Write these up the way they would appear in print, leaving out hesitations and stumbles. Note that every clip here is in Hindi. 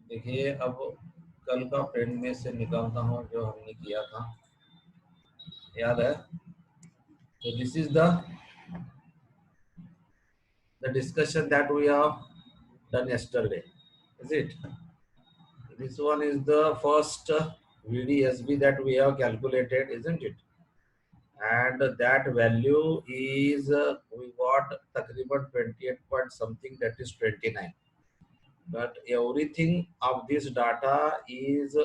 देखिए, अब कल का पेन में से निकालता हूँ जो हमने किया था, याद है? तो this is the discussion that we have done yesterday, is it? This one is the first VDSB that we have calculated, isn't it? And that value is we got takriban 28 point something, that is 29. But everything of this data is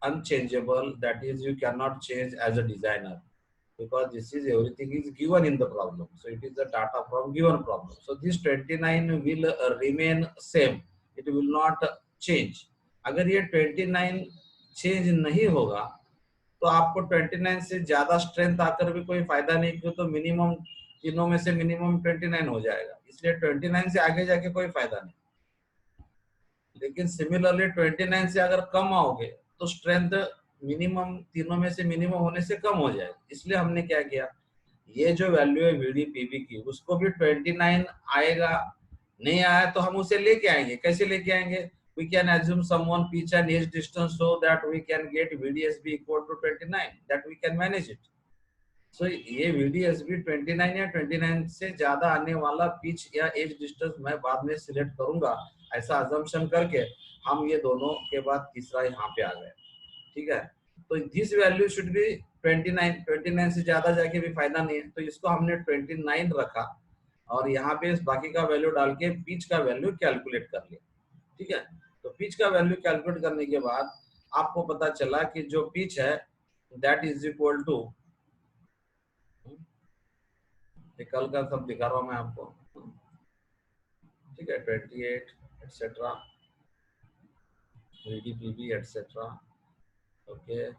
unchangeable, that is you cannot change as a designer, because this is everything is given in the problem. So it is the data from given problem. So this 29 will remain same, it will not change. अगर ये 29 चेंज नहीं होगा तो आपको 29 से ज्यादा स्ट्रेंथ आकर भी कोई फायदा नहीं, क्यों? तो मिनिमम तीनों में से मिनिमम 29 हो जाएगा, इसलिए 29 से आगे जाके कोई फायदा नहीं। लेकिन सिमिलरली 29 से अगर कम आओगे तो स्ट्रेंथ मिनिमम तीनों में से मिनिमम होने से कम हो जाएगा। इसलिए हमने क्या किया, ये जो वैल्यू है वीडीपीवी की, उसको भी 29 आएगा, नहीं आया तो हम उसे लेके आएंगे। कैसे लेके आएंगे? we can assume someone pitch and edge distance so that we can get VDSB equal to 29, that we can manage it. So ये VDSB 29 या 29 से ज्यादा आने वाला पिच या एज डिस्टेंस मैं बाद में सिलेक्ट करूंगा, ऐसा अजम्पशन करके हम ये दोनों के बाद तीसरा यहाँ पे आ गए। ठीक है, तो दिस वैल्यू शुड बी 29, 29 से ज्यादा जाके भी फायदा नहीं है, तो इसको हमने 29 रखा और यहाँ पे बाकी का वैल्यू डाल के पिच का वैल्यू कैलकुलेट कर लिया। ठीक है, तो पिच का वैल्यू कैलकुलेट करने के बाद आपको पता चला कि जो पिच है दैट इज इक्वल टू, कल का सब दिखा रहा हूं मैं आपको। ठीक है, 28 etcetera VDPB etcetera, okay,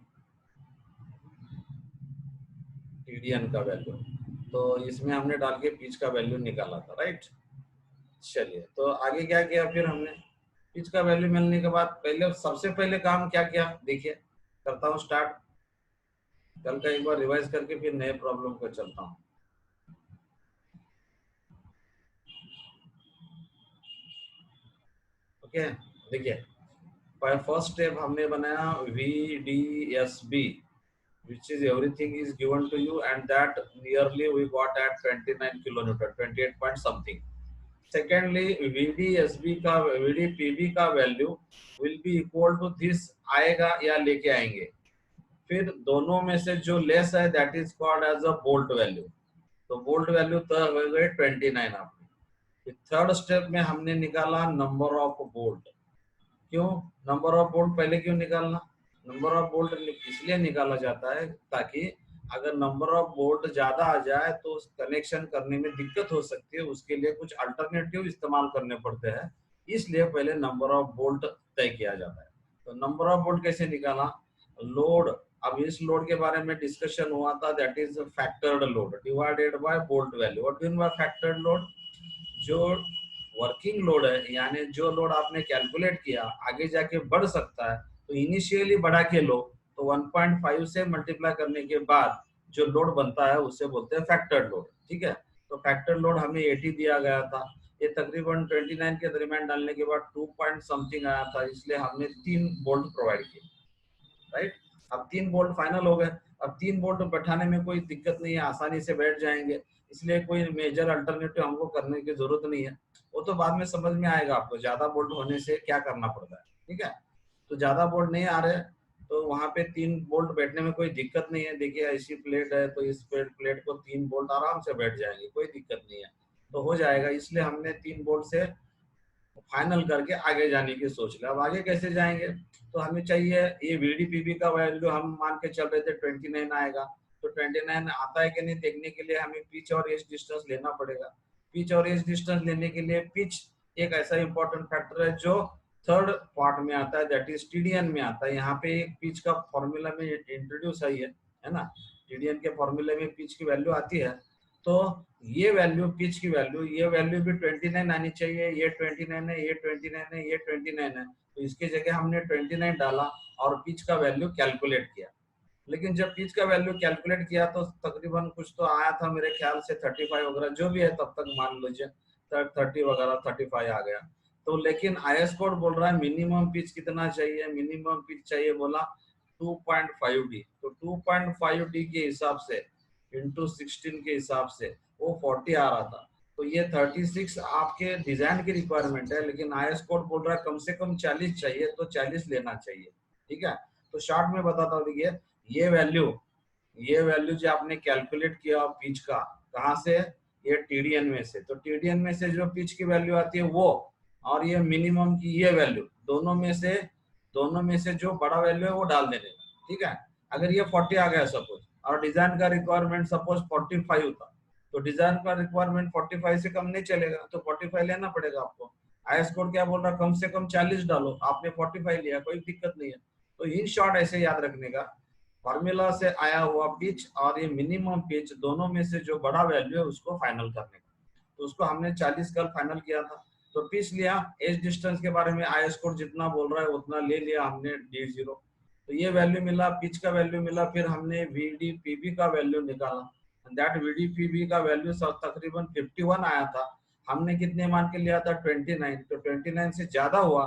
TDN का वैल्यू, तो इसमें हमने डाल के पिच का वैल्यू निकाला था, राइट? चलिए, तो आगे क्या किया फिर हमने? पिच का वैल्यू मिलने के बाद पहले सबसे पहले काम क्या किया, देखिए करता हूँ स्टार्ट। कल का एक बार रिवाइज करके फिर नए प्रॉब्लम को चलता हूँ। ओके, देखिए फर्स्ट स्टेप हमने बनाया VDSB, which is everything is given to you, and that nearly we got at 29 kilonewton, 28 point something. Secondly, VDSB का VDPB का value will be equal to this आएगा या लेके आएंगे। फिर दोनों में से जो लेस है that is called as a bolt value, तो बोल्ट वैल्यू तो हो गए 29 आपने। थर्ड स्टेप में हमने निकाला नंबर ऑफ बोल्ट। क्यों नंबर ऑफ बोल्ट पहले क्यों निकालना? नंबर ऑफ बोल्ट इसलिए निकाला जाता है ताकि अगर नंबर ऑफ बोल्ट ज्यादा आ जाए तो कनेक्शन करने में दिक्कत हो सकती है, उसके लिए कुछ अल्टरनेटिव इस्तेमाल करने पड़ते हैं, इसलिए पहले नंबर ऑफ बोल्ट तय किया जाता है। तो नंबर ऑफ बोल्ट कैसे निकाला? लोड, अब इस लोड के बारे में डिस्कशन हुआ था, that is factored load divided by bolt value. What do you mean by factored load? जो वर्किंग लोड है, यानी जो लोड आपने कैलकुलेट किया आगे जाके बढ़ सकता है, तो इनिशियली बढ़ा के लो, तो 1.5 से मल्टीप्लाई करने के बाद जो लोड बनता है उसे बोलते हैं फैक्टर्ड लोड। ठीक है, तो फैक्टर्ड लोड हमें 80 दिया गया था, ये तकरीबन 29 के दरमियान डालने के बाद 2 पॉइंट समथिंग आया था, इसलिए हमने 3 बोल्ट प्रोवाइड किए, राइट? अब 3 बोल्ट फाइनल हो गए। अब 3 बोल्ट बैठाने में कोई दिक्कत नहीं है, आसानी से बैठ जाएंगे, इसलिए कोई मेजर अल्टरनेटिव हमको करने की जरूरत नहीं है। वो तो बाद में समझ में आएगा आपको ज्यादा बोल्ट होने से क्या करना पड़ता है। ठीक है, तो ज्यादा बोल्ट नहीं आ रहे तो वहां पे 3 बोल्ट बैठने में कोई दिक्कत नहीं है। देखिए ऐसी प्लेट है तो इस प्लेट को 3 बोल्ट आराम से बैठ जाएंगे, कोई दिक्कत नहीं है, तो हो जाएगा। इसलिए हमने 3 बोल्ट से फाइनल करके आगे जाने की सोच लिया। अब आगे कैसे जाएंगे? तो हमें चाहिए ये VDPB का वैल्यू, हम मान के चल रहे थे 29 आएगा, तो 29 आता है कि नहीं देखने के लिए हमें पिच और एज डिस्टेंस लेना पड़ेगा। पिच और एज डिस्टेंस लेने के लिए पिच एक ऐसा इंपॉर्टेंट फैक्टर है जो थर्ड पार्ट में आता है, दैट इज TDN में आता है। यहाँ पे एक पिच का फॉर्मूला में इंट्रोड्यूस है ना, TDN के फॉर्मूले में पिच की वैल्यू आती है। तो ये वैल्यू पिच की वैल्यू, ये वैल्यू भी 29 आनी चाहिए, ये 29 है, ये 29 है, ये 29 है, तो इसके जगह हमने 29 डाला और पिच का वैल्यू कैलकुलेट किया। लेकिन जब पिच का वैल्यू कैलकुलेट किया तो तकरीबन कुछ तो आया था मेरे ख्याल से 35 वगैरह, जो भी है तब तक मान लीजिए 30 वगैरह 35 आ गया। तो लेकिन आईएस कोड बोल रहा है मिनिमम पिच कितना चाहिए, मिनिमम पिच चाहिए बोला 2.5D। तो 2.5D के हिसाब से इंटू 16 के हिसाब से वो 40 आ रहा था। तो ये 36 आपके डिजाइन की रिक्वायरमेंट है, लेकिन आईएस कोड बोल रहा है कम से कम 40 चाहिए, तो 40 लेना चाहिए। ठीक है, तो शॉर्ट में बताता हूँ। देखिए ये वैल्यू जो आपने कैलकुलेट किया पिच का, कहाँ से, ये टीडीएन में से। तो टीडीएन में से जो पिच की वैल्यू आती है वो, और ये मिनिमम की ये वैल्यू, दोनों में से जो बड़ा वैल्यू है वो डाल देने का। ठीक है, अगर ये 40 आ गया सपोज, और डिजाइन का रिक्वायरमेंट सपोज 45 था, तो डिजाइन का रिक्वायरमेंट 45 से कम नहीं चलेगा, तो 45 लेना पड़ेगा आपको। आईएस कोड क्या बोल रहा है, कम से कम 40 डालो, आपने 45 लिया, कोई दिक्कत नहीं है। तो इन शॉर्ट ऐसे याद रखने का, फॉर्मूला से आया हुआ पिच और ये मिनिमम पिच, दोनों में से जो बड़ा वैल्यू है उसको फाइनल करने का। तो उसको हमने 40 कल फाइनल किया था। तो पिच लिया, एज डिस्टेंस के बारे में आईएस कोड जितना बोल रहा है उतना ले लिया हमने D0। तो ये वैल्यू मिला, पिच का वैल्यू मिला, फिर हमने VDPB का वैल्यू निकाला। दैट VDPB का वैल्यू तकरीबन 51 आया था। हमने कितने मान के लिया था, 29। तो 29 से ज्यादा हुआ,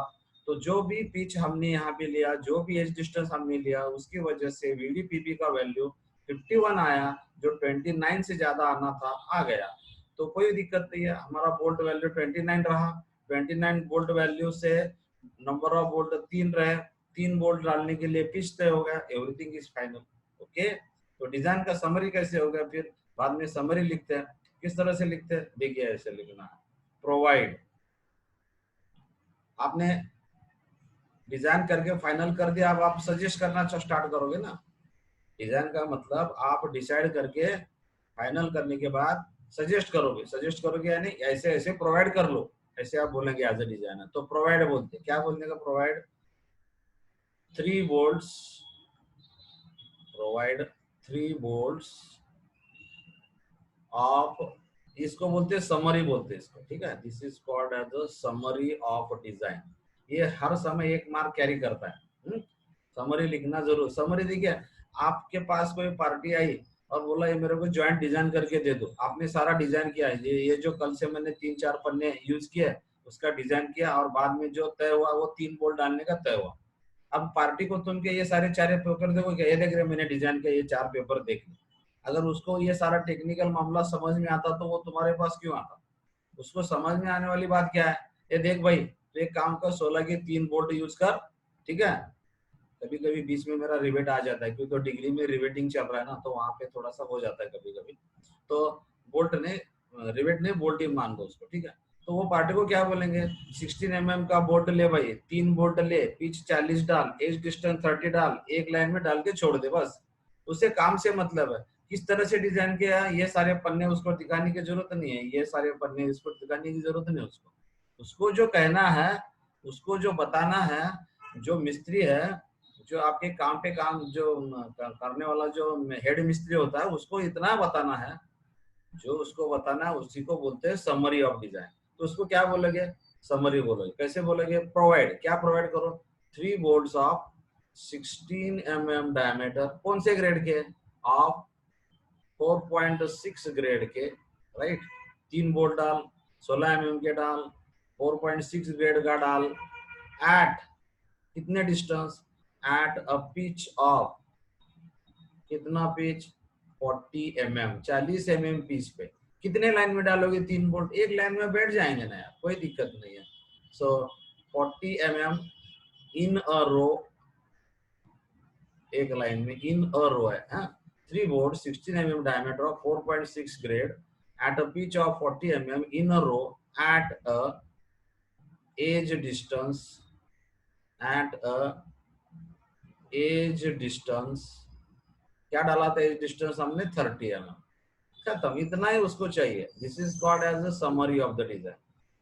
तो जो भी पिच हमने यहाँ पे लिया, जो भी एज डिस्टेंस हमने लिया, उसकी वजह से VDPB का वैल्यू 51 आया, जो 29 से ज्यादा आना था आ गया। तो कोई दिक्कत नहीं है, हमारा बोल्ट वैल्यू 29 रहा। 29 बोल्ट वैल्यू से नंबर ऑफ बोल्ट 3 रहे, 3 बोल्ट डालने के लिए पिच तय हो गया, एवरीथिंग इज फाइनल। ओके, तो डिजाइन का समरी कैसे हो गया, फिर बाद में समरी लिखते हैं। किस तरह से लिखते हैं, देखिए ऐसे लिखना है, प्रोवाइड। आपने डिजाइन करके फाइनल कर दिया, अब आप सजेस्ट करना स्टार्ट करोगे ना। डिजाइन का मतलब आप डिसाइड करके फाइनल करने के बाद सजेस्ट करोगे यानी ऐसे ऐसे प्रोवाइड कर लो, ऐसे आप बोलेंगे एज ए डिजाइनर। तो प्रोवाइड बोलते, क्या बोलने का, provide 3 bolts, provide 3 bolts of, इसको बोलते हैं समरी बोलते हैं इसको। ठीक है, this is called as a summary of design. ये हर समय 1 मार्क कैरी करता है। समरी लिखना जरूर। समरी देखिए, आपके पास कोई पार्टी आई और बोला ये मेरे को ज्वाइंट डिजाइन करके दे दो, आपने सारा डिजाइन किया है, ये जो कल से मैंने 3-4 पन्ने यूज किए उसका डिजाइन किया, और बाद में जो तय हुआ वो 3 बोल्ट डालने का तय हुआ। अब पार्टी को तुम के ये सारे 4 पेपर देखो, ये देख रहे मैंने डिजाइन किया, ये 4 पेपर देख लो। अगर उसको ये सारा टेक्निकल मामला समझ में आता तो वो तुम्हारे पास क्यों आता। उसको समझ में आने वाली बात क्या है, ये देख भाई, तो एक काम कर, 16 के 3 बोल्ट यूज कर। ठीक है, कभी कभी बीच में मेरा रिवेट आ जाता है, क्योंकि तो डिग्री में रिवेटिंग चल रहा है ना, तो वहां पे थोड़ा सा हो जाता है कभी कभी। तो बोल्ट ने, रिवेट ने बोल्ट ही मान दो उसको। ठीक है, तो वो पार्टी को क्या बोलेंगे, 16 mm का बोल्ट ले भाई, 3 बोल्ट ले, पिच 40 डाल, एज डिस्टेंस 30 डाल, एक लाइन में डाल के छोड़ दे बस। उसे काम से मतलब है, किस तरह से डिजाइन किया, ये सारे पन्ने उसको दिखाने की जरूरत नहीं है, ये सारे पन्ने उसको दिखाने की जरूरत नहीं है। उसको जो कहना है, उसको जो बताना है, जो मिस्त्री है, जो आपके काम पे काम जो करने वाला जो हेड मिस्त्री होता है, उसको इतना बताना है, जो उसको बताना है उसी को बोलते हैं समरी ऑफ डिजाइन। तो उसको क्या बोलोगे, समरी बोलोगे। कैसे बोलोगे, प्रोवाइड, क्या प्रोवाइड करो, 3 बोल्ट्स ऑफ 16 mm डायमीटर, कौन से ग्रेड के, ऑफ 4.6 ग्रेड के, राइट। 3 बोल्ट डाल, 16 mm के डाल, 4.6 ग्रेड का डाल, एट कितने distance, at a pitch of, कितना पिच, 40 mm, 40 mm पिच पे। कितने लाइन में डालोगे, 3 बोल्ट, एक लाइन में बैठ जाएंगे ना यार, कोई दिक्कत नहीं है। सो 40 mm इन अ रो, एक लाइन में इन अ रो है, 3 bolt 16 mm diameter of 4.6 grade at a pitch of 40 mm in a row at a edge distance, at a edge distance, क्या डाला था एज डिस्टेंस हमने, 30 mm। खत्म, इतना ही उसको चाहिए। This is called as a summary of the design.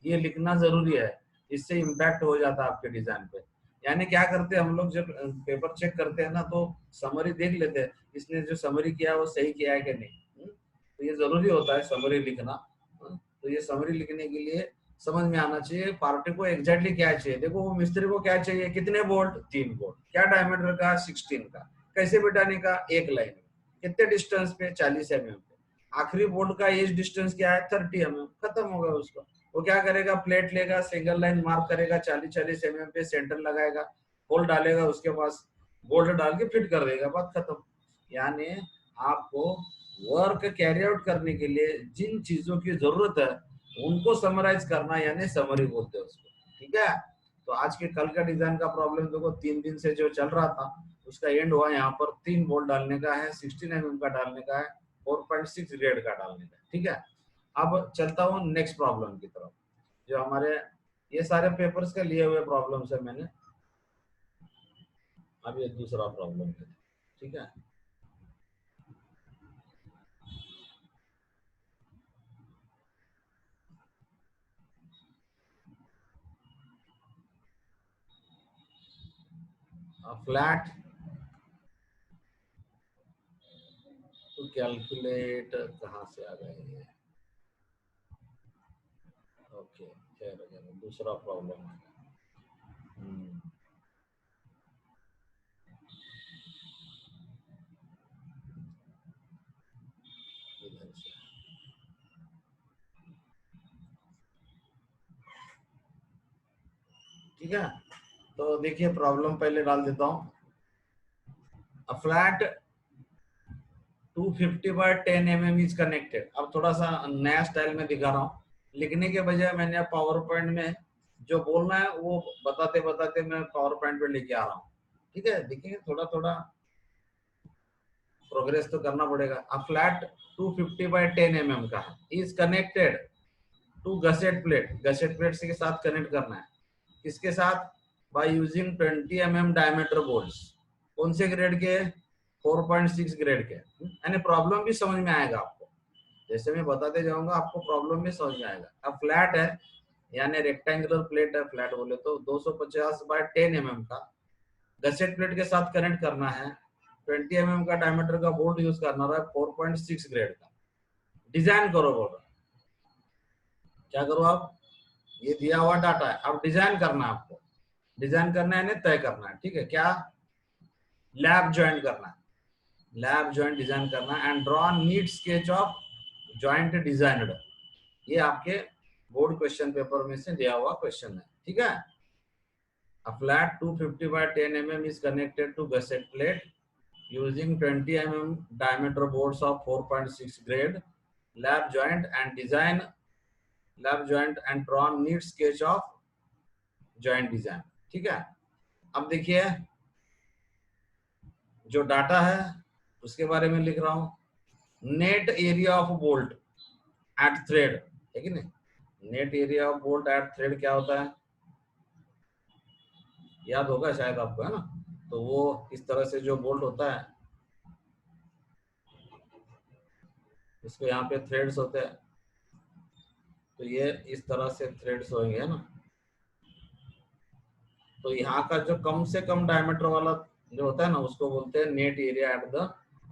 ये लिखना जरूरी है, इससे इम्पैक्ट हो जाता है आपके डिजाइन पे। यानी क्या करते हैं हम लोग, जब पेपर चेक करते हैं ना, तो समरी देख लेते हैं इसने जो समरी किया है वो सही किया है कि नहीं। तो ये जरूरी होता है समरी लिखना। तो ये समरी लिखने के लिए समझ में आना चाहिए पार्टी को एग्जैक्टली क्या चाहिए। देखो वो मिस्त्री को क्या चाहिए, कितने बोल्ट, 3 बोल्ट, क्या डायमीटर का, 16 का, कैसे बिठाने का, एक लाइन में, कितने डिस्टेंस पे, 40 mm पे, आखिरी बोल्ट का एज डिस्टेंस क्या है, 30 mm, खत्म हो गया उसका। वो क्या करेगा, प्लेट लेगा, सिंगल लाइन मार्क करेगा, 40-40 mm पे सेंटर लगाएगा, होल डालेगा, उसके पास बोल्ट डाल के फिट कर देगा, बात खत्म। यानी आपको वर्क कैरी आउट करने के लिए जिन चीजों की जरूरत है उनको समराइज करना, यानी समरी बोलते हैं उसको, ठीक है। तो आज के कल का डिजाइन का प्रॉब्लम देखो 3 दिन से जो चल रहा था उसका एंड हुआ, यहाँ पर 3 बोल्ट डालने का है, 16 mm का डालने का है, 4.6 ग्रेड का डालने का, ठीक है। अब चलता हूँ नेक्स्ट प्रॉब्लम की तरफ, जो हमारे ये सारे पेपर्स के लिए हुए प्रॉब्लम्स है मैंने, अब ये दूसरा प्रॉब्लम है, ठीक है। फ्लैट तो कैलकुलेट कहाँ से आ गए ये, ओके खैर दूसरा प्रॉब्लम है। इधर से ठीक है। तो देखिए प्रॉब्लम पहले डाल देता हूँ। A flat 250 by 10 mm is connected. अब थोड़ा सा नया स्टाइल में दिखा रहा हूँ, लिखने के बजाय मैंने पावर पॉइंट में जो बोलना है वो बताते बताते मैं पावर पॉइंट पे लेके आ रहा हूँ, ठीक है। देखिए थोड़ा थोड़ा प्रोग्रेस तो करना पड़ेगा। अब फ्लैट 250 by 10 mm का है, is connected to gusset plate, gusset plate के साथ कनेक्ट करना है, किसके साथ, by using 20 mm diameter bolts. कौन से ग्रेड के, 4.6 ग्रेड के। यानी प्रॉब्लम भी समझ में आएगा आपको, जैसे मैं बताते जाऊंगा आपको प्रॉब्लम भी समझ में आएगा। अब फ्लैट है यानी रेक्टेंगुलर प्लेट है, फ्लैट बोले तो 250 by 10 mm का गसेट प्लेट के साथ कनेक्ट करना है, 20 mm का डायमीटर का बोल्ट यूज करना है, 4.6 ग्रेड का। डिजाइन करो बोल रहा, क्या करो आप, ये दिया हुआ डाटा है, अब डिजाइन करना है आपको, डिजाइन करना है तय करना है, ठीक है। क्या, लैब ज्वाइन करना है, लैब ज्वाइंट डिजाइन करना and draw NEET sketch of joint designed. ये आपके बोर्ड क्वेश्चन पेपर में से दिया हुआ क्वेश्चन है, ठीक है। A flat 250 by 10 mm is connected to gusset plate using 20 mm diameter boards of 4.6 grade. Lab joint and design, lab joint and draw neat sketch of joint design, ठीक है। अब देखिए जो डाटा है उसके बारे में लिख रहा हूं। Net area of bolt at thread है कि नहीं, net area of bolt at thread क्या होता है, याद होगा शायद आपको, है ना। तो वो इस तरह से जो बोल्ट होता है इसको यहाँ पे थ्रेड्स होते हैं, तो ये इस तरह से थ्रेड्स होंगे, है ना। तो यहाँ का जो कम से कम डायमीटर वाला जो होता है ना उसको बोलते हैं net area at the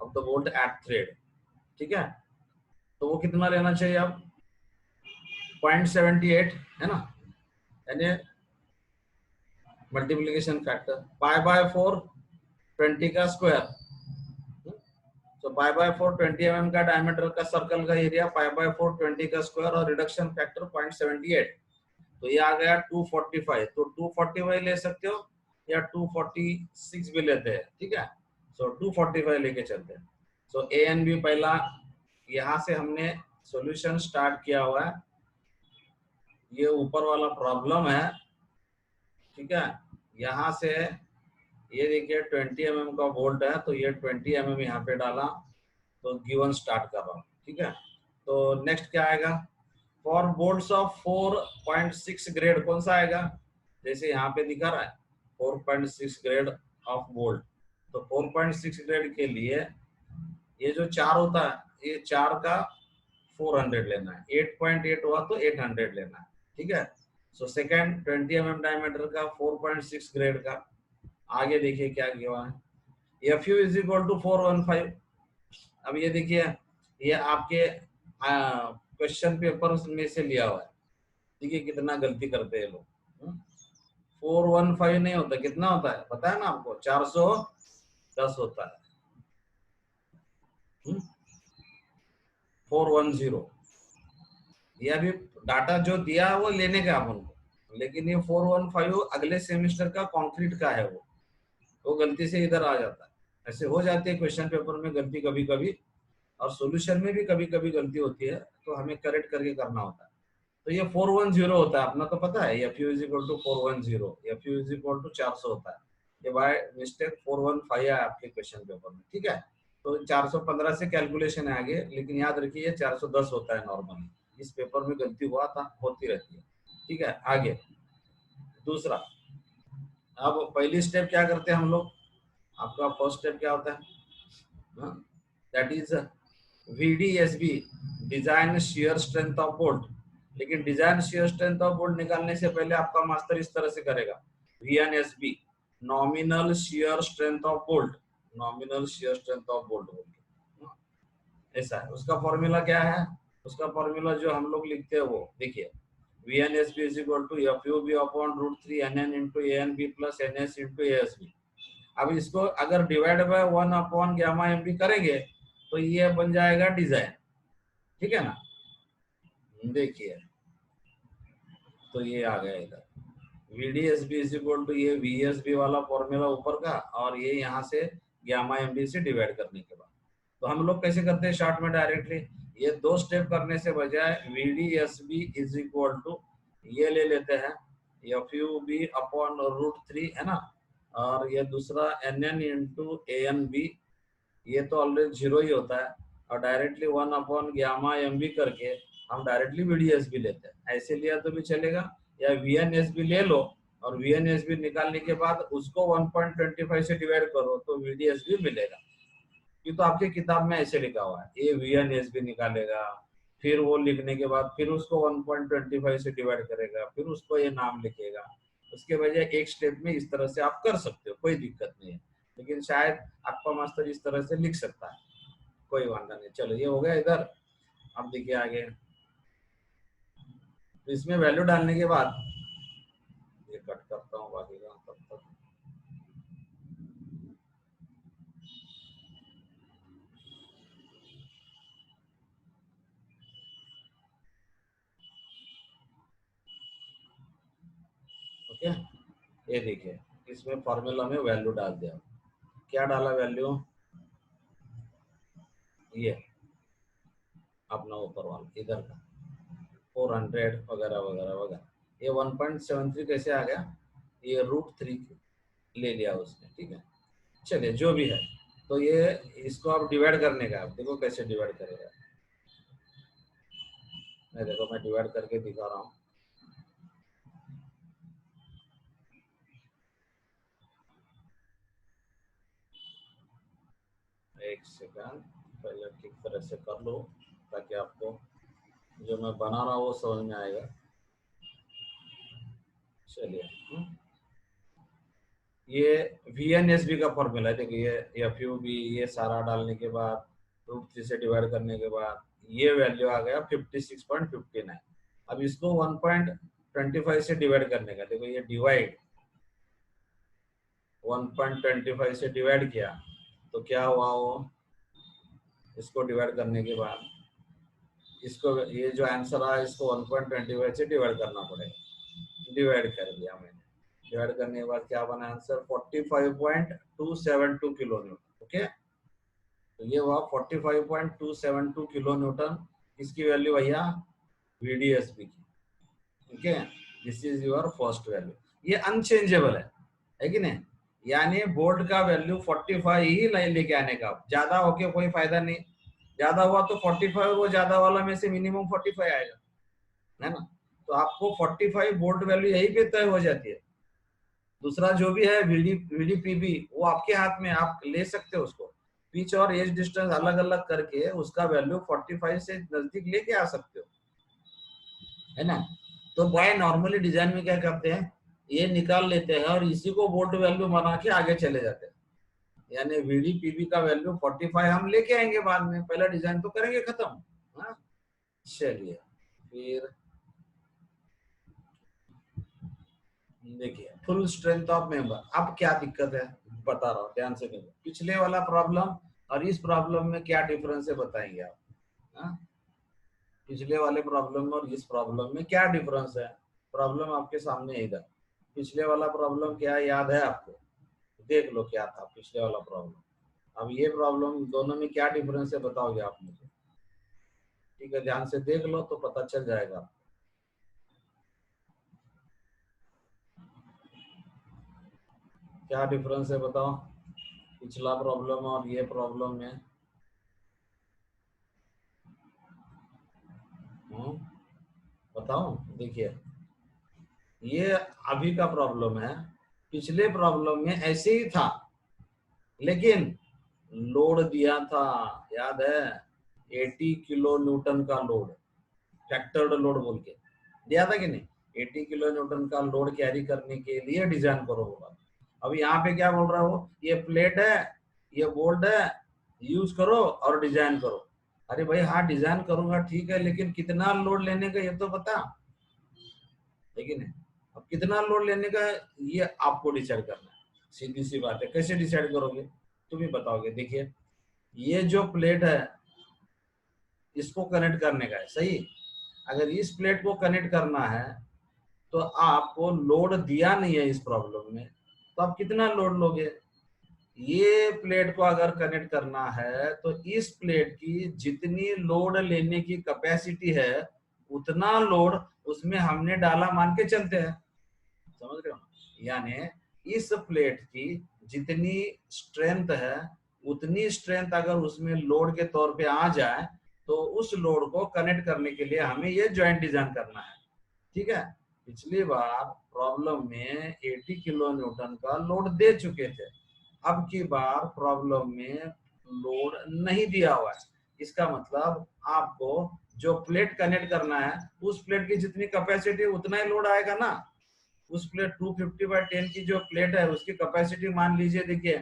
of the bolt at thread, ठीक है। तो वो कितना लेना चाहिए अब, 0.78 है ना, यानी मल्टीप्लीकेशन फैक्टर पाई बाय 4 20 का स्क्वायर, तो पाई बाय 4 20 mm का डायमीटर का सर्कल का एरिया, पाई बाय 4 20 का स्क्वायर और रिडक्शन फैक्टर 0.78, तो ये आ गया 245। तो 245 ले सकते हो या 246 भी लेते हैं, ठीक है। सो 245 लेके चलते हैं। सो ए एंड बी पहला यहाँ से हमने सॉल्यूशन स्टार्ट किया हुआ है, ये ऊपर वाला प्रॉब्लम है, ठीक है। यहाँ से ये देखिए 20 mm का बोल्ट है, तो ये 20 mm यहाँ पे डाला, तो गिवन स्टार्ट कर रहा हूँ, ठीक है। तो नेक्स्ट क्या आएगा, फॉर बोल्ट्स ऑफ 4.6 ग्रेड कौन सा आएगा, जैसे यहाँ पे दिखा रहा है 4.6 ग्रेड ऑफ बोल्ट, तो 4.6 ग्रेड के लिए ये जो 4 होता है ये 4 का 400 लेना है, 8.8 हुआ तो 800 लेना है, ठीक है। सो सेकेंड 20 mm डायमीटर का 4.6 ग्रेड का, आगे देखिए क्या किया है, F U is equal to 415। अब ये देखिए ये आपके क्वेश्चन पेपर में से लिया हुआ है, देखिए कितना गलती करते हैं लोग। 415 नहीं होता, कितना होता है पता है ना आपको, 410 होता है। 410 ये अभी डाटा जो दिया है वो लेने का अपन को, लेकिन ये 415 अगले सेमेस्टर का कंक्रीट का है, वो गलती से इधर आ जाता है। ऐसे हो जाती है क्वेश्चन पेपर में गलती कभी कभी, और सॉल्यूशन में भी कभी कभी गलती होती है, तो हमें करेक्ट करके करना होता है। तो ये 410 होता है, अपना तो पता है F U is equal to 410, F U is equal to 400 होता है। ये बाय मिस्टेक 415 है आपके क्वेश्चन पेपर में, ठीक है। तो 415 से कैलकुलेशन है आगे, लेकिन याद रखिए ये 410 होता है नॉर्मली, इस पेपर में गलती हुआ था, होती रहती है, ठीक है। आगे दूसरा, अब पहली स्टेप क्या करते हैं हम लोग, आपका फर्स्ट स्टेप क्या होता है, that is VDSB, design shear strength of bolt. लेकिन design shear strength of bolt निकालने से पहले आपका मास्टर इस तरह से करेगा, VNSB, nominal share strength of bolt, nominal share strength of bolt बोल के ऐसा है। उसका फॉर्मूला क्या है, उसका फॉर्मूला जो हम लोग लिखते हैं वो देखिए, VNSB is equal to FUB upon root 3 NN into ANB plus NS into ASB। अब इसको अगर divide by 1 upon gamma MB करेंगे तो ये बन जाएगा डिजाइन, ठीक है ना। देखिए तो ये आ गया इधर, VDSB इज इक्वल टू ये VSB वाला फॉर्मूला ऊपर का, और ये यहाँ से गामा MB से डिवाइड करने के बाद। तो हम लोग कैसे करते हैं शॉर्ट में डायरेक्टली, ये दो स्टेप करने से बजाय VDSB इज इक्वल टू ये ले लेते हैं FUB अपॉन रूट 3 है ना, और ये दूसरा NN इंटू ANB, ये तो ऑलरेडी जीरो ही होता है, और डायरेक्टली 1 अपॉन गामा MB करके हम डायरेक्टली VDSB लेते हैं। ऐसे लिया तो भी चलेगा, या VNSB ले लो और VNSB निकालने के बाद उसको 1.25 से डिवाइड करो तो VDSB मिलेगा। ये तो आपकी किताब में ऐसे लिखा हुआ है, ये VNSB निकालेगा, फिर वो लिखने के बाद फिर उसको 1.25 से डिवाइड करेगा, फिर उसको ये नाम लिखेगा। उसके बजाय एक स्टेप में इस तरह से आप कर सकते हो, कोई दिक्कत नहीं है, लेकिन शायद आपका मास्टर इस तरह से लिख सकता है, कोई वादा नहीं। चलो ये हो गया इधर। अब देखिए आगे, तो इसमें वैल्यू डालने के बाद ये कट करता हूँ बाकी का तब तक। ओके, ये देखिए इसमें फॉर्मूला में वैल्यू डाल दिया, क्या डाला वैल्यू, ये अपना ऊपर वाला इधर का 400 वगैरह वगैरह वगैरह। ये 1.73 कैसे आ गया, ये रूट 3 ले लिया उसने, ठीक है। चलिए जो भी है, तो ये इसको आप डिवाइड करने का, आप देखो कैसे डिवाइड करेगा। मैं देखो मैं डिवाइड करके दिखा रहा हूँ। एक सेकंड, पहले ठीक तरह से कर लो ताकि आपको जो मैं बना रहा हूँ वो समझ में आएगा। चलिए ये VNSB का फॉर्मूला है, देखिए ये FUB, ये सारा डालने के बाद रूट 3 से डिवाइड करने के बाद ये वैल्यू आ गया 56.59। अब इसको 1.25 से डिवाइड करने का, देखो ये डिवाइड 1.25 से डिवाइड किया तो क्या हुआ, वो इसको डिवाइड करने के बाद इसको, ये जो आंसर आया इसको 1.25 से डिवाइड करना पड़ेगा। डिवाइड कर दिया मैंने, डिवाइड करने के बाद क्या बना आंसर 45.272 किलो न्यूटन। ओके, तो ये हुआ 45.272 किलो न्यूटन, इसकी वैल्यू भैया VDSB की। Okay, this is your first value, ये अनचेंजेबल है कि नहीं, यानी बोल्ट का वैल्यू 45 ही लेके आने का, ज्यादा होके कोई फायदा नहीं। ज्यादा हुआ तो 45, वो ज्यादा वाला में से मिनिमम 45 आएगा, है ना। तो आपको 45 बोल्ट वैल्यू यही पे तय हो जाती है। दूसरा जो भी है VDPB, वो आपके हाथ में, आप ले सकते हो उसको, पिच और एज डिस्टेंस अलग अलग करके उसका वैल्यू 45 से नजदीक लेके आ सकते हो, है ना। तो बाय नॉर्मली डिजाइन में क्या करते हैं, ये निकाल लेते हैं और इसी को बोल्ट वैल्यू बना के आगे चले जाते हैं। यानी VDPB का वैल्यू 45 हम लेके आएंगे बाद में, पहला डिजाइन तो करेंगे खत्म। हाँ चलिए, फिर देखिए फुल स्ट्रेंथ ऑफ मेंबर, अब क्या दिक्कत है बता रहा हूँ, ध्यान से देखो, पिछले वाला प्रॉब्लम और इस प्रॉब्लम में क्या डिफरेंस है बताएंगे आप। हाँ? पिछले वाले प्रॉब्लम में और इस प्रॉब्लम में क्या डिफरेंस है? प्रॉब्लम आपके सामने है इधर। पिछले वाला प्रॉब्लम क्या याद है आपको? देख लो क्या था पिछले वाला प्रॉब्लम। अब ये प्रॉब्लम दोनों में क्या डिफरेंस है बताओगे आप मुझे? ठीक है, ध्यान से देख लो तो पता चल जाएगा। क्या डिफरेंस है बताओ पिछला प्रॉब्लम और ये प्रॉब्लम में? हम्म, बताओ। देखिए, ये अभी का प्रॉब्लम है। पिछले प्रॉब्लम में ऐसे ही था, लेकिन लोड दिया था, याद है? 80 किलो न्यूटन का लोड, फैक्टर्ड लोड बोल के दिया था कि नहीं? 80 किलो न्यूटन का लोड कैरी करने के लिए डिजाइन करो होगा। अब यहाँ पे क्या बोल रहा हो? ये प्लेट है, ये बोल्ट है, यूज करो और डिजाइन करो। अरे भाई हाँ, डिजाइन करूंगा ठीक है, लेकिन कितना लोड लेने का ये तो बता, है कि नहीं? अब कितना लोड लेने का ये आपको डिसाइड करना है। सीधी सी बात है, कैसे डिसाइड करोगे? तुम ही बताओगे। देखिए, ये जो प्लेट है इसको कनेक्ट करने का है, सही? अगर इस प्लेट को कनेक्ट करना है तो आपको लोड दिया नहीं है इस प्रॉब्लम में, तो आप कितना लोड लोगे? ये प्लेट को अगर कनेक्ट करना है तो इस प्लेट की जितनी लोड लेने की कैपेसिटी है उतना लोड उसमें हमने डाला मान के चलते हैं। समझ रहे हो? यानी इस प्लेट की जितनी स्ट्रेंथ है उतनी स्ट्रेंथ अगर उसमें लोड के तौर पे आ जाए तो उस लोड को कनेक्ट करने के लिए हमें ये जॉइंट डिजाइन करना है। ठीक है? पिछली बार प्रॉब्लम में 80 किलो न्यूटन का लोड दे चुके थे। अब की बार प्रॉब्लम में लोड नहीं दिया हुआ है। इसका मतलब आपको जो प्लेट कनेक्ट करना है उस प्लेट की जितनी कैपेसिटी उतना ही लोड आएगा ना। उस प्लेट 250/10 की जो प्लेट है उसकी कैपेसिटी मान लीजिए, देखिए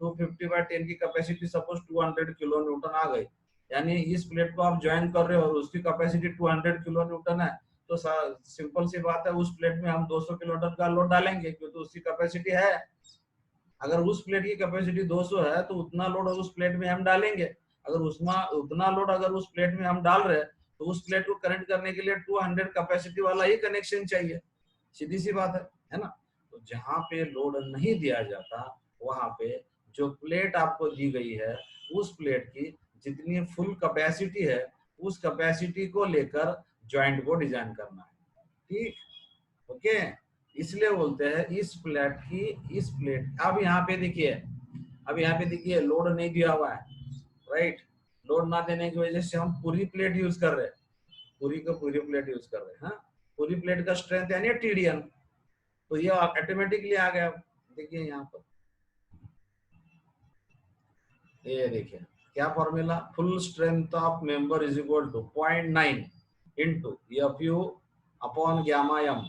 250/10 की कैपेसिटी सपोज 200 किलो न्यूटन आ गई। यानी इस प्लेट को आप ज्वाइन कर रहे हो और उसकी कैपेसिटी 200 किलो न्यूटन है, तो सिंपल सी बात है उस प्लेट में हम 200 किलो न्यूटन का लोड डालेंगे क्योंकि उसकी कैपेसिटी है। अगर उस प्लेट की कैपेसिटी 200 है तो उतना लोड उस प्लेट में हम डालेंगे। अगर उसमें उतना लोड अगर उस प्लेट में हम डाल रहे हैं तो उस प्लेट को कनेक्ट करने के लिए 200 कैपेसिटी वाला ही कनेक्शन चाहिए। सीधी सी बात है ना? तो जहां पे लोड नहीं दिया जाता वहां पे जो प्लेट आपको दी गई है उस प्लेट की जितनी फुल कैपेसिटी है उस कैपेसिटी को लेकर जॉइंट को डिजाइन करना है। ठीक? ओके। इसलिए बोलते हैं इस प्लेट अब यहाँ पे देखिए, अब यहाँ पे देखिए लोड नहीं दिया हुआ है, राइट? लोड ना देने की वजह से हम पूरी प्लेट यूज कर रहे हैं, पूरी का पूरी प्लेट यूज कर रहे हैं। हाँ, पूरी प्लेट का स्ट्रेंथ यानी TDN, तो ये ऑटोमेटिकली आ गया। देखिए यहाँ पर ये देखिए क्या formula, full strength of member is equal to 0.9 into FU upon gamma m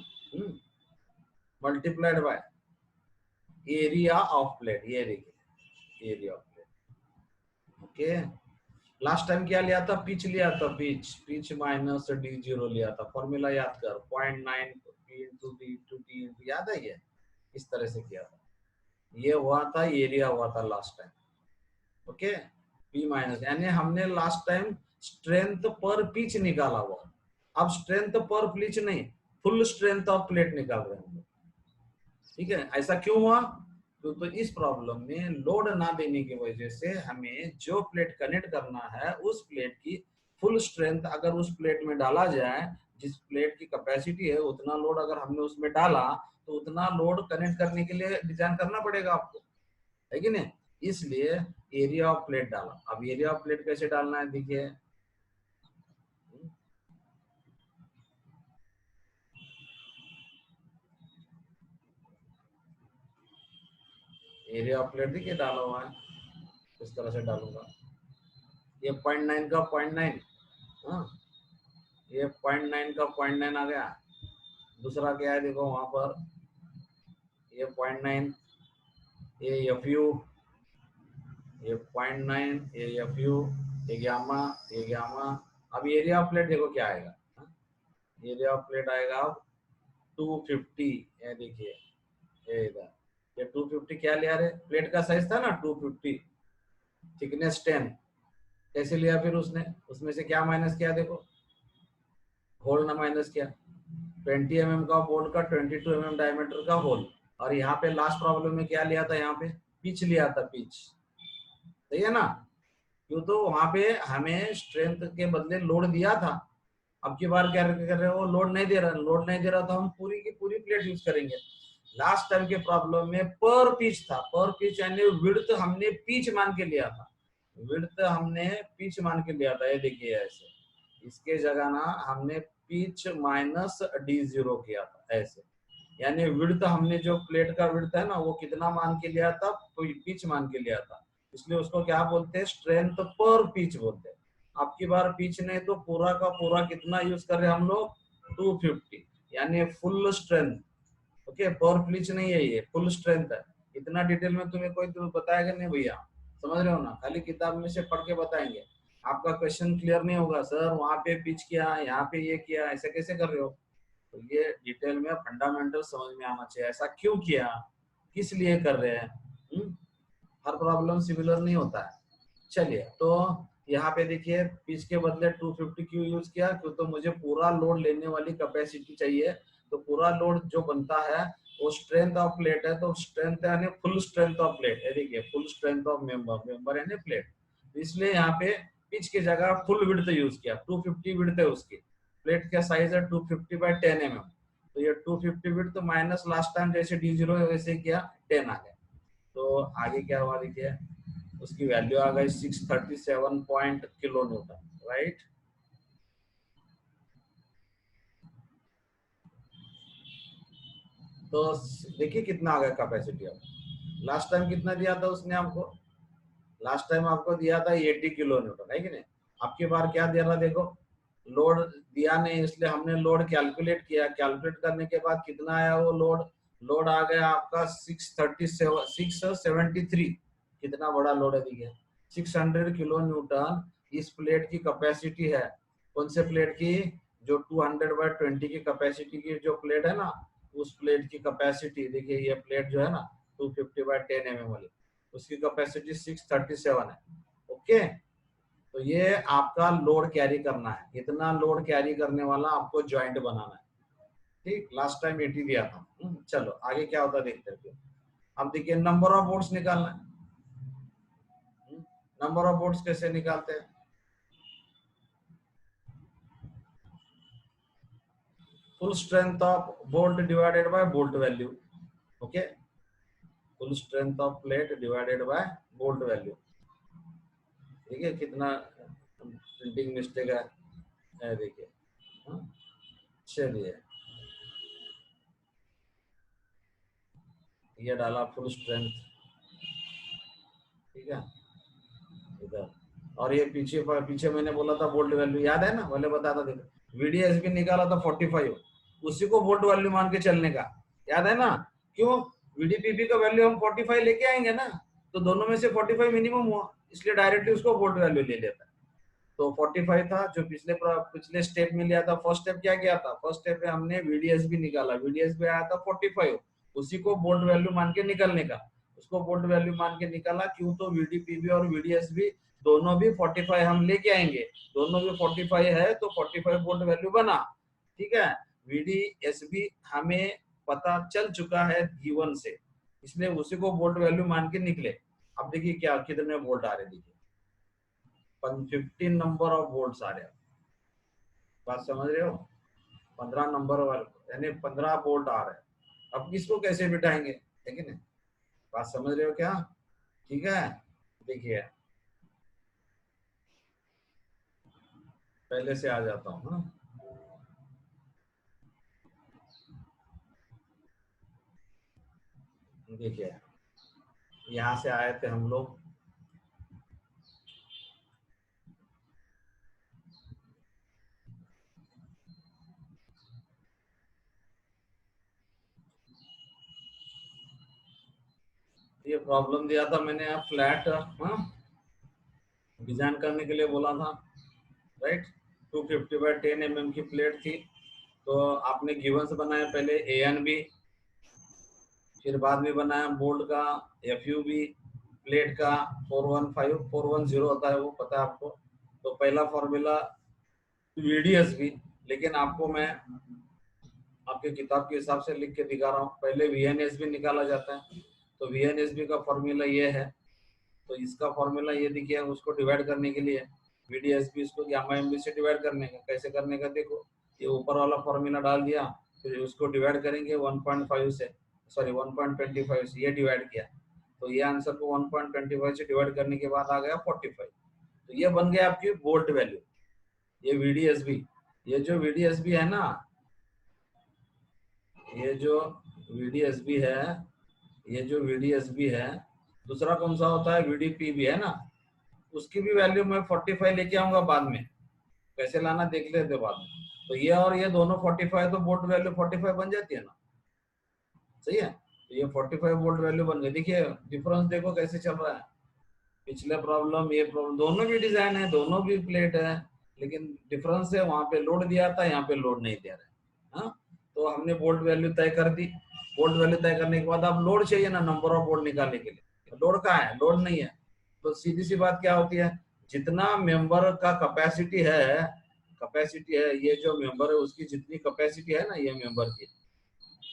multiplied by area of plate. ये देखिए area of plate. Okay. Last time क्या लिया था? पिच लिया था, पिच पिच माइनस D0 लिया था। फॉर्मूला याद कर, 0.9 P into D two T into, याद है? ये इस तरह से किया था। ये हुआ था, एरिया हुआ था last time. Okay. P minus यानी हमने लास्ट टाइम स्ट्रेंथ पर पिच निकाला हुआ, अब स्ट्रेंथ पर पिच नहीं, फुल स्ट्रेंथ ऑफ प्लेट निकाल रहे हैं। ठीक है? ऐसा क्यों हुआ? तो इस प्रॉब्लम में लोड ना देने की वजह से हमें जो प्लेट कनेक्ट करना है उस प्लेट की फुल स्ट्रेंथ अगर उस प्लेट में डाला जाए, जिस प्लेट की कैपेसिटी है उतना लोड अगर हमने उसमें डाला तो उतना लोड कनेक्ट करने के लिए डिजाइन करना पड़ेगा आपको, है कि नहीं? इसलिए एरिया ऑफ प्लेट डाला। अब एरिया ऑफ प्लेट कैसे डालना है देखिए, एरिया ऑफ प्लेट देखिए डाला हुआ है, इस तरह से डालूंगा। ये 0.9 का 0.9, हाँ, ये 0.9 का 0.9 आ गया। दूसरा क्या है देखो वहां पर, ये 0.9, ये FU, ये 0.9, ये FU, ये गामा। अब एरिया ऑफ प्लेट देखो क्या आएगा, एरिया ऑफ प्लेट आएगा अब 250। ये देखिए, ये इधर ये 250 क्या लिया रे? प्लेट का साइज था ना 250, थिकनेस 10, कैसे लिया फिर उसने? उसमें से क्या माइनस किया देखो, होल ना माइनस किया, 20 mm का बोल्ट का 22 mm डायमीटर का होल। और यहाँ पे लास्ट प्रॉब्लम में क्या लिया था, यहाँ पे पिच लिया था, पिच। सही है ना? क्यों, तो वहां पे हमें स्ट्रेंथ के बदले लोड दिया था। अब की बार क्या कर रहे हो, लोड नहीं दे रहा, लोड नहीं दे रहा तो हम पूरी की पूरी प्लेट यूज करेंगे। लास्ट टाइम के प्रॉब्लम में पर पिच था, पर पिच यानी विड्थ हमने पिच मान के लिया था, विड्थ हमने पिच मान के लिया था। ये देखिए ऐसे, इसके जगह ना हमने पिच माइनस D0 किया था ऐसे, यानी विड्थ हमने जो प्लेट का विड्थ है ना वो कितना मान के लिया था, पिच मान के लिया था। इसलिए उसको क्या बोलते हैं, स्ट्रेंथ पर पिच बोलते हैं। अब की बार पिच नहीं तो पूरा का पूरा कितना यूज कर रहे हैं हम लोग, 250, यानी फुल स्ट्रेंथ। ओके, पर पिच नहीं है, ये फुल स्ट्रेंथ है। इतना डिटेल में तुम्हें कोई तो बताएगा नहीं भैया, समझ रहे हो ना, खाली किताब में से पढ़ के बताएंगे। आपका क्वेश्चन क्लियर नहीं होगा, सर वहां पे पिच किया, यहाँ पे ये किया, ऐसे कैसे कर रहे हो। तो ये डिटेल में फंडामेंटल समझ में आना चाहिए, ऐसा क्यों किया, किस लिए कर रहे हैं। हर प्रॉब्लम सिमिलर नहीं होता है। चलिए, तो यहाँ पे देखिए पिच के बदले 250 क्यों यूज किया, क्यों तो मुझे पूरा लोड लेने वाली कैपेसिटी चाहिए। तो पूरा लोड जो बनता है वो स्ट्रेंथ ऑफ प्लेट है, तो स्ट्रेंथ यानी फुल स्ट्रेंथ ऑफ प्लेट है। देखिए full strength of member, member यानी प्लेट। इसलिए यहाँ पे पिच की जगह फुल विड्थ यूज किया, 250 विड्थ है उसकी। प्लेट का साइज है 250/10 mm। तो ये 250 विड्थ तो माइनस लास्ट टाइम जैसे D0 वैसे किया, 10 आ गया। तो आगे क्या हुआ देखिए, उसकी वैल्यू आ गई 637 पॉइंट किलो न्यूटन, राइट। तो देखिए कितना आ गया कैपेसिटी। अब लास्ट टाइम कितना दिया था उसने आपको, लास्ट टाइम आपको दिया था 80 किलो न्यूटन, है कि नहीं। आपकी बार क्या दे रहा देखो, लोड दिया नहीं इसलिए हमने लोड कैलकुलेट किया, कैलकुलेट करने के बाद कितना आया वो लोड, लोड आ गया आपका 673। कितना बड़ा लोड है देखिए, 600 किलो न्यूटन इस प्लेट की कैपेसिटी है। कौन से प्लेट की, जो 200/20 की कैपेसिटी की जो प्लेट है ना, उस प्लेट की कैपेसिटी देखिए, ये प्लेट जो है ना 250/10 mm वाली, उसकी कैपेसिटी 637 है। ओके, तो ये आपका लोड कैरी करना है, इतना लोड कैरी करने वाला आपको जॉइंट बनाना है। ठीक, लास्ट टाइम 80 दिया था। चलो आगे क्या होता देखते हैं। अब देखिए नंबर ऑफ बोल्ट्स निकालना है। नंबर ऑफ बोल्ट्स कैसे निकालते हैं, full strength of bolt divided by bolt value. Okay, full strength of plate divided by bolt value. ठीक है, कितना प्रिंटिंग मिस्टेक है देखिए। हाँ, चलिए, ये डाला फुल स्ट्रेंथ, ठीक है इधर। और ये पीछे पीछे मैंने बोला था बोल्ट वैल्यू, याद है ना, पहले बताता देखो, VDSB निकाला था 45, उसी को बोल्ट वैल्यू मान के चलने का, याद है ना। क्यों, VDPB का वैल्यू हम 45 लेके आएंगे ना, तो दोनों में से 45 मिनिमम हुआ, इसलिए डायरेक्टली उसको बोल्ट वैल्यू ले लेता है। तो 45 था जो पिछले पिछले स्टेप में लिया था। फर्स्ट स्टेप क्या किया था, फर्स्ट स्टेप में हमने VDSB निकाला, VDSB आया था 45, उसी को बोल्ट वैल्यू मान के निकलने का, उसको बोल्ट वैल्यू मान के निकाला। क्यों, तो VDPB और VDSB दोनों भी 45 हम लेके आएंगे, दोनों भी 45 है तो 45 बोल्ट वैल्यू बना। ठीक है, VDSB हमें पता चल चुका है गिवन से, इसलिए उसी को बोल्ट वैल्यू मान के निकले। अब देखिए क्या कितने बोल्ट आ रहे, देखिए 15 नंबर ऑफ बोल्ट आ रहे हैं। बात समझ रहे हो, 15 नंबर वाले यानी 15 बोल्ट आ रहे हैं। अब इसको कैसे बिठाएंगे, है कि नहीं, बात समझ रहे हो क्या। ठीक है, देखिए पहले से आ जाता हूँ ना। देखिए यहाँ से आए थे हम लोग, ये प्रॉब्लम दिया था मैंने, यहाँ फ्लैट डिजाइन करने के लिए बोला था, राइट। 250/10 mm की प्लेट थी, तो आपने गिवंस बनाए पहले A and B, फिर बाद में बनाया बोल्ट का FUB, प्लेट का 415 410 होता है वो, पता है आपको। तो पहला फॉर्मूला VDSB, लेकिन आपको मैं आपके किताब के हिसाब से लिख के दिखा रहा हूँ। पहले VNSB निकाला जाता है, तो VNSB का फॉर्मूला ये है, तो इसका फॉर्मूला ये देखिए, उसको डिवाइड करने के लिए VDSB इसको गामा MB से डिवाइड करने का। कैसे करने का देखो, ये ऊपर वाला फॉर्मूला डाल दिया, फिर उसको डिवाइड करेंगे 1.5 से, सॉरी 1.25 से, ये डिवाइड किया, तो ये आंसर को 1.25 से डिवाइड करने के बाद आ गया 45। तो ये बन गया आपकी बोल्ट वैल्यू, ये VDSB। ये जो VDSB है ना, ये जो VDSB है, ये जो VDSB है, दूसरा कौन सा होता है, VDPB है ना, उसकी भी वैल्यू मैं 45 लेके आऊंगा बाद में, कैसे लाना देख लेते बाद में। तो ये और ये दोनों 45, तो बोल्ट वैल्यू 45 बन जाती है ना, सही है। तो ये 45 वोल्ट वैल्यू बन गई। देखिए डिफरेंस देखो कैसे चल रहा है, पिछले प्रॉब्लम ये प्रॉब्लम, दोनों भी डिजाइन है, दोनों भी प्लेट है, लेकिन डिफरेंस है, वहां पे लोड दिया था, यहाँ पे लोड नहीं दे रहा है। हाँ, तो हमने बोल्ट वैल्यू तय कर दी। बोल्ट वैल्यू तय करने के बाद अब लोड चाहिए ना, नंबर ऑफ बोल्ट निकालने के लिए। लोड कहाँ है, लोड नहीं है, तो सीधी सी बात क्या होती है, जितना मेंबर का कैपेसिटी है, ये जो मेंबर है उसकी जितनी कैपेसिटी है ना, ये मेंबर की,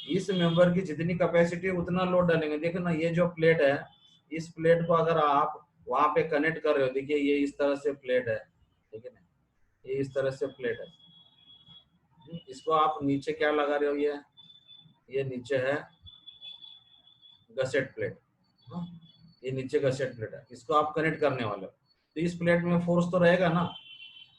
इस मेंबर की जितनी कैपेसिटी उतना लोड डालेंगे। देखो ना, ये जो प्लेट है, इस प्लेट को अगर आप वहां पे कनेक्ट कर रहे हो, देखिए ये इस तरह से प्लेट है, ठीक है ना, ये इस तरह से प्लेट है। इसको आप नीचे क्या लगा रहे हो, ये नीचे है गसेट प्लेट। हाँ, ये नीचे गसेट प्लेट है, इसको आप कनेक्ट करने वाले हो, तो इस प्लेट में फोर्स तो रहेगा ना,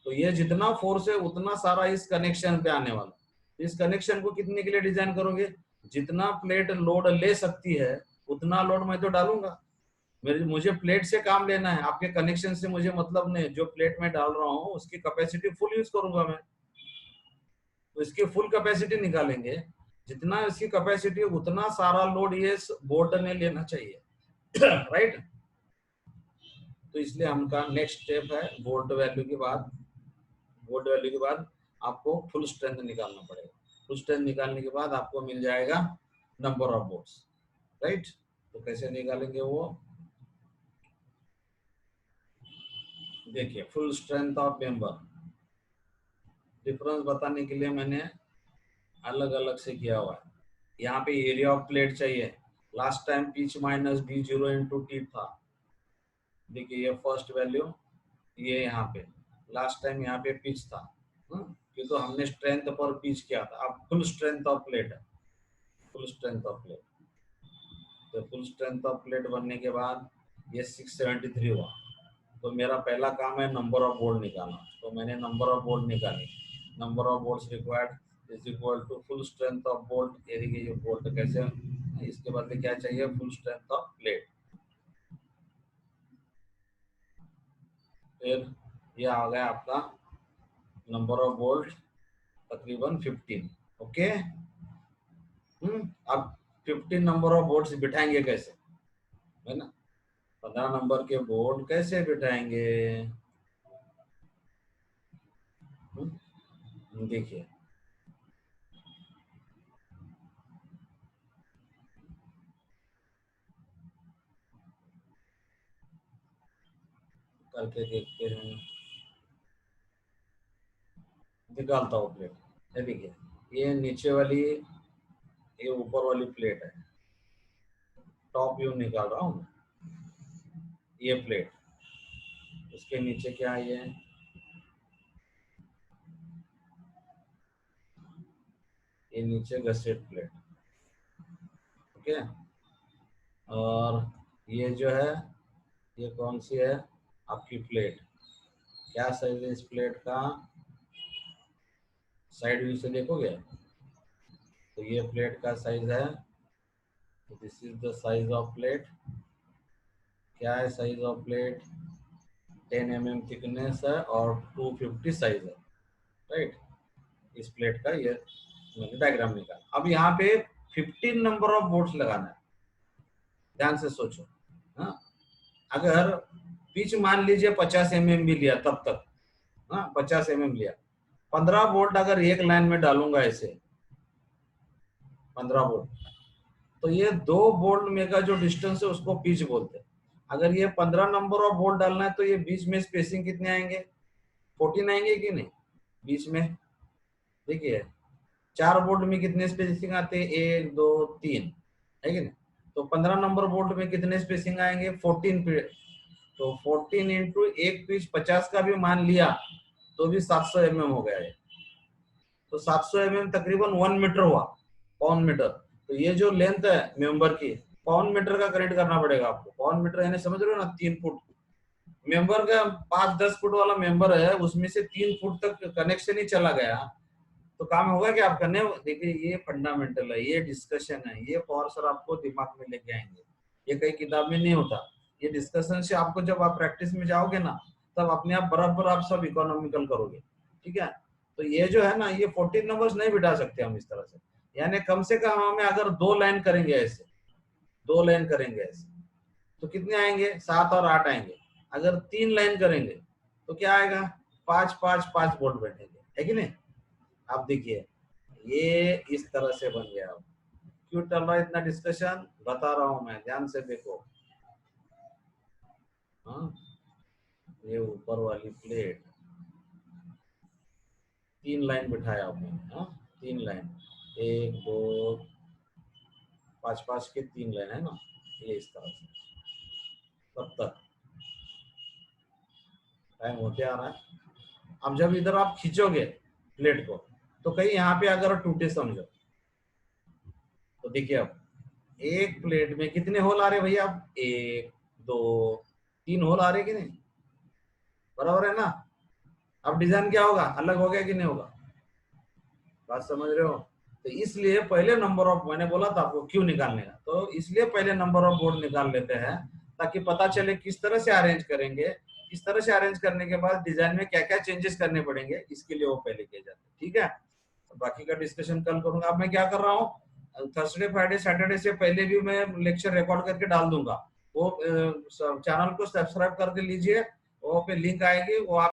तो ये जितना फोर्स है उतना सारा इस कनेक्शन पे आने वाला। इस कनेक्शन को कितने के लिए डिजाइन करोगे, जितना प्लेट लोड ले सकती है उतना लोड मैं तो डालूंगा। मुझे प्लेट से काम लेना है, आपके कनेक्शन से मुझे मतलब नहीं। जो प्लेट में डाल रहा हूँ उसकी कैपेसिटी फुल यूज करूंगा मैं, तो इसकी फुल कैपेसिटी निकालेंगे, जितना इसकी कैपेसिटी उतना सारा लोड ये बोर्ड ने लेना चाहिए। राइट। तो इसलिए हमका नेक्स्ट स्टेप है, बोल्ट वैल्यू के बाद आपको फुल स्ट्रेंथ निकालना पड़ेगा। फुल स्ट्रेंथ निकालने के बाद आपको मिल जाएगा नंबर ऑफ बोल्ट्स। राइट, तो कैसे निकालेंगे वो देखिए। Full strength of member difference बताने के लिए मैंने अलग अलग से किया हुआ है। यहाँ पे एरिया ऑफ प्लेट चाहिए, last time pitch minus D0 into T था। देखिए ये फर्स्ट वैल्यू, ये यहाँ पे लास्ट टाइम यहाँ पे पिच था, क्योंकि तो हमने स्ट्रेंथ पर पिच किया था। अब फुल स्ट्रेंथ ऑफ प्लेट है, फुल स्ट्रेंथ ऑफ प्लेट, तो फुल स्ट्रेंथ ऑफ प्लेट बनने के बाद ये 673 हुआ। तो मेरा पहला काम है नंबर ऑफ बोल्ट निकालना, तो मैंने नंबर ऑफ बोल्ट निकाली। Number of bolts required is equal to full strength of bolt, area ये बोल्ट कैसे, इसके बदले क्या चाहिए, फुल स्ट्रेंथ ऑफ प्लेट। फिर ये आ गया आपका नंबर ऑफ बोल्ट तकरीबन 15। ओके, अब 15 नंबर ऑफ बोल्ट्स बिठाएंगे कैसे, है ना, 15 नंबर के बोल्ट कैसे बिठाएंगे। देखिए करके देखते हैं, निकालता हूँ प्लेट। ये देखिए, ये नीचे वाली, ये ऊपर वाली प्लेट है, टॉप व्यू निकाल रहा हूँ। ये प्लेट, उसके नीचे क्या है, ये नीचे गसेट प्लेट। ओके, और ये जो है, ये कौन सी है आपकी प्लेट, क्या साइज है इस प्लेट का, साइड व्यू से देखोगे तो ये प्लेट का साइज है, this is the size of plate. क्या है size of plate, 10 mm thickness है और 250 साइज है। राइट, इस प्लेट का ये मैंने डायग्राम निकाला। अब यहाँ पे 15 नंबर ऑफ बोल्ट्स लगाना है, ध्यान से सोचो। हाँ, अगर पिच मान लीजिए 50 mm भी लिया तब तक, हाँ 50 mm लिया, 15 बोल्ट अगर एक लाइन में डालूंगा ऐसे 15 बोल्ट, तो ये 2 बोल्ट में का जो डिस्टेंस है उसको पिच बोलते हैं। अगर ये 15 नंबर ऑफ बोल्ट डालना है तो ये बीच में स्पेसिंग कितने आएंगे, 14 आएंगे कि नहीं बीच में, देखिए 4 बोर्ड में कितने स्पेसिंग आते हैं, 1 2 3, है कि नहीं? तो 15 नंबर बोर्ड में कितने स्पेसिंग आएंगे, 14 पे। तो 14 इंटू एक पिच 50 का भी मान लिया तो भी 700 mm हो गया है। तो 700 mm तकरीबन 1 मीटर हुआ, पाउंड मीटर। तो ये जो लेंथ है मेंबर की, पाउंड मीटर का कनेक्ट करना पड़ेगा आपको। पाउंड मीटर यानी समझ रहे हो ना, 3 फुट। मेंबर का 5-10 फुट वाला मेंबर है, उसमें से 3 फुट तक कनेक्शन ही चला गया, तो काम होगा क्या आप करने। देखिए ये फंडामेंटल है, ये डिस्कशन है, ये फॉर सर आपको दिमाग में लेके आएंगे, ये कई किताब में नहीं होता। ये डिस्कशन से आपको जब आप प्रैक्टिस में जाओगे ना, तब अपने आप बराबर आप सब इकोनॉमिकल करोगे, ठीक है। तो ये जो है ना, ये 14 नंबर्स नहीं बिठा सकते हम इस तरह से, यानी कम से कम हमें अगर 2 लाइन करेंगे ऐसे, 2 लाइन करेंगे ऐसे, तो कितने आएंगे, 7 और 8 आएंगे। अगर 3 लाइन करेंगे तो क्या आएगा, 5-5-5 वोल्ट बैठेंगे, है कि नहीं। आप देखिए ये इस तरह से बन गया। क्यों चल रहा है इतना डिस्कशन, बता रहा हूं मैं, ध्यान से देखो। हाँ, ये ऊपर वाली प्लेट 3 लाइन बिठाया आपने, हाँ 3 लाइन, 1 2 5-5 के 3 लाइन है ना, ये इस तरह से। तब तक टाइम होते आ रहा है। अब जब इधर आप खींचोगे प्लेट को, तो कहीं यहाँ पे अगर टूटे समझो, तो देखिए अब एक प्लेट में कितने होल आ रहे भैया, अब 1 2 3 होल आ रहे कि नहीं, बराबर है ना। अब डिजाइन क्या होगा, अलग हो गया कि नहीं होगा, बात समझ रहे हो। तो इसलिए पहले नंबर ऑफ, मैंने बोला था आपको क्यों निकालने का, तो इसलिए पहले नंबर ऑफ बोर्ड निकाल लेते हैं, ताकि पता चले किस तरह से अरेंज करेंगे, किस तरह से अरेंज करने के बाद डिजाइन में क्या क्या चेंजेस करने पड़ेंगे, इसके लिए वो पहले किए जाते हैं, ठीक है। तो बाकी का डिस्कशन कल करूंगा। अब मैं क्या कर रहा हूँ, थर्सडे फ्राइडे सैटरडे से पहले भी मैं लेक्चर रिकॉर्ड करके डाल दूंगा। वो चैनल को सब्सक्राइब करके लीजिए, वो पे लिंक आएगी, वो आप